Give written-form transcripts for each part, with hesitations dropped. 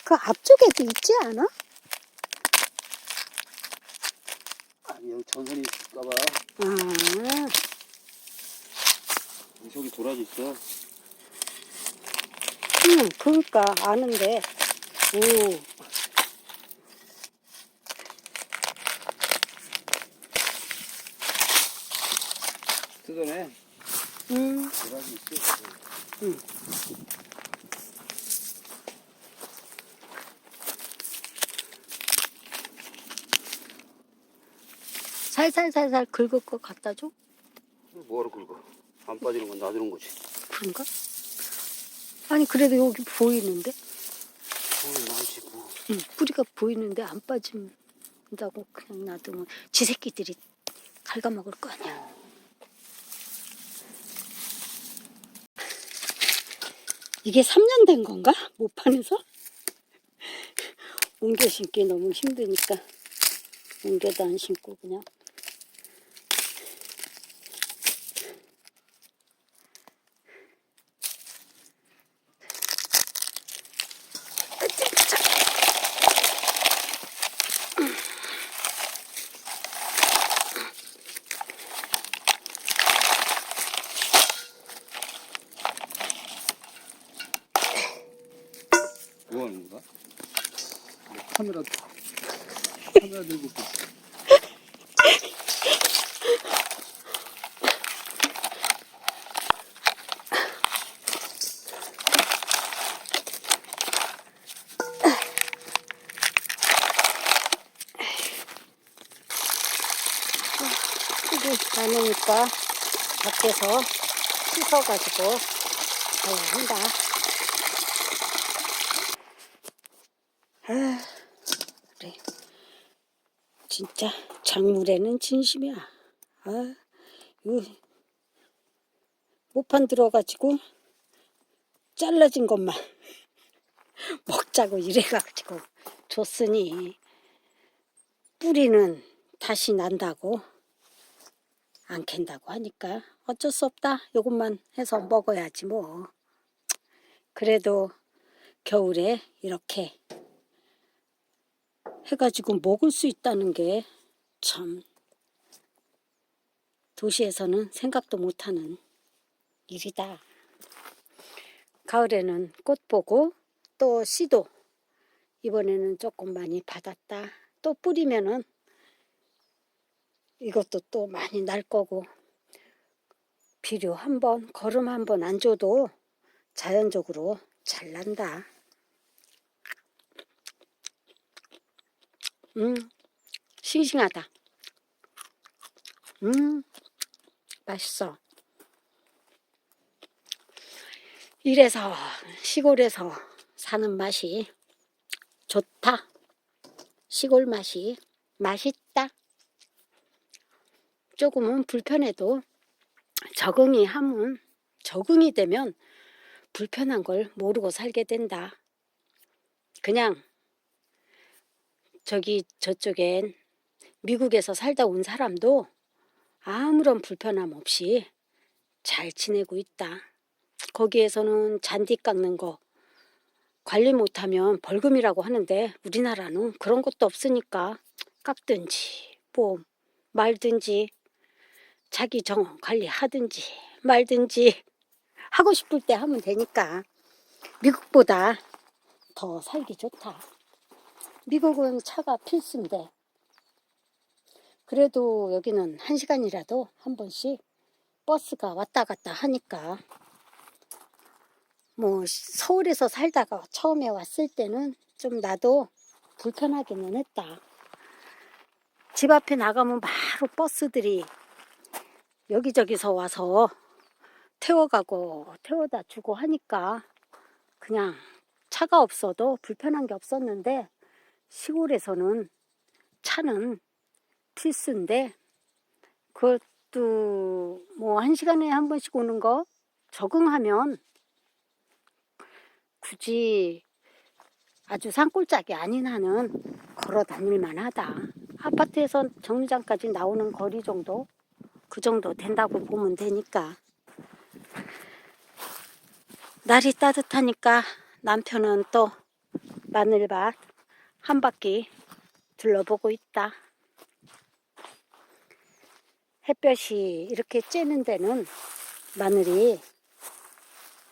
그 앞쪽에도 있지 않아? 아니 여기 전선이 있을까봐. 아, 저기 도라지 있어. 응, 그러니까 아는데. 오, 뜯어내. 도라지 있어. 응. 살살살살 긁을 거 갖다 줘? 뭐하러 긁어? 안 빠지는 건 놔두는 거지. 그런가? 아니, 그래도 여기 보이는데? 나지 뭐. 응, 뿌리가 보이는데 안 빠진다고 그냥 놔두면 지 새끼들이 갉아먹을 거 아니야. 이게 3년 된 건가? 모판에서? 옮겨 심기 너무 힘드니까 옮겨도 안 심고 그냥. 뭐 하는 거야? 카메라 들고 있어. 흙이 많으니까 밖에서 씻어가지고 가야 한다. 아, 그래. 진짜 작물에는 진심이야. 아, 이거 모판 들어가지고 잘라진 것만 먹자고 이래가지고 줬으니 뿌리는 다시 난다고 안 캔다고 하니까 어쩔 수 없다. 요것만 해서 먹어야지 뭐. 그래도 겨울에 이렇게 해가지고 먹을 수 있다는 게 참 도시에서는 생각도 못하는 일이다. 가을에는 꽃 보고 또 씨도 이번에는 조금 많이 받았다. 또 뿌리면은 이것도 또 많이 날 거고, 비료 한번 거름 한번 안 줘도 자연적으로 잘 난다. 싱싱하다. 맛있어. 이래서 시골에서 사는 맛이 좋다. 시골 맛이 맛있다. 조금은 불편해도 적응이 되면 불편한 걸 모르고 살게 된다. 그냥 저쪽엔 미국에서 살다 온 사람도 아무런 불편함 없이 잘 지내고 있다. 거기에서는 잔디 깎는 거 관리 못하면 벌금이라고 하는데 우리나라는 그런 것도 없으니까 깎든지 뭐 말든지 자기 정 관리하든지 말든지 하고 싶을 때 하면 되니까 미국보다 더 살기 좋다. 미국은 차가 필수인데 그래도 여기는 1시간이라도 한 번씩 버스가 왔다 갔다 하니까 뭐 서울에서 살다가 처음에 왔을 때는 좀 나도 불편하기는 했다. 집 앞에 나가면 바로 버스들이 여기저기서 와서 태워가고 태워다 주고 하니까 그냥 차가 없어도 불편한 게 없었는데 시골에서는 차는 필수인데 그것도 뭐 1시간에 한 번씩 오는 거 적응하면 굳이 아주 산골짜기 아닌 한은 걸어 다닐만 하다. 아파트에서 정류장까지 나오는 거리 정도? 그 정도 된다고 보면 되니까. 날이 따뜻하니까 남편은 또 마늘밭 한 바퀴 둘러보고 있다. 햇볕이 이렇게 쬐는 데는 마늘이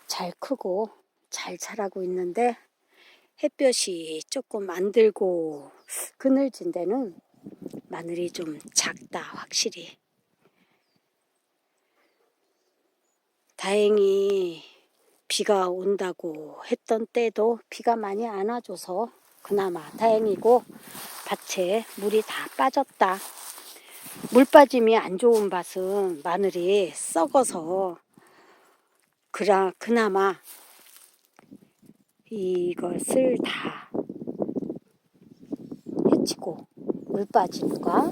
잘 크고 잘 자라고 있는데, 햇볕이 조금 안 들고 그늘진 데는 마늘이 좀 작다, 확실히. 다행히 비가 온다고 했던 때도 비가 많이 안 와줘서 그나마 다행이고, 밭에 물이 다 빠졌다. 물 빠짐이 안 좋은 밭은 마늘이 썩어서 그나마 이것을 다 해치고, 물 빠짐과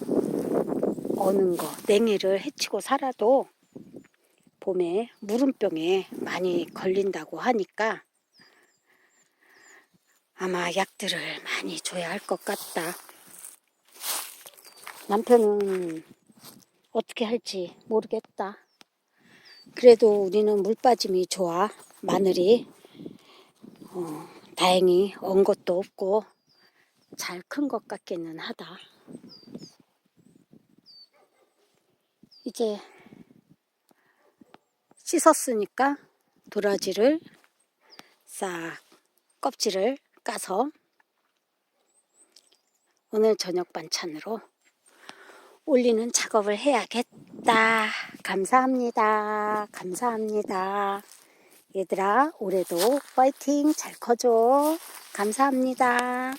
어는 거, 냉해를 해치고 살아도 봄에 무름병에 많이 걸린다고 하니까 아마 약들을 많이 줘야 할 것 같다. 남편은 어떻게 할지 모르겠다. 그래도 우리는 물 빠짐이 좋아. 마늘이 다행히 언 것도 없고 잘 큰 것 같기는 하다. 이제 씻었으니까 도라지를 싹 껍질을 까서 오늘 저녁 반찬으로 올리는 작업을 해야겠다. 감사합니다. 감사합니다. 얘들아, 올해도 파이팅 잘 커줘. 감사합니다.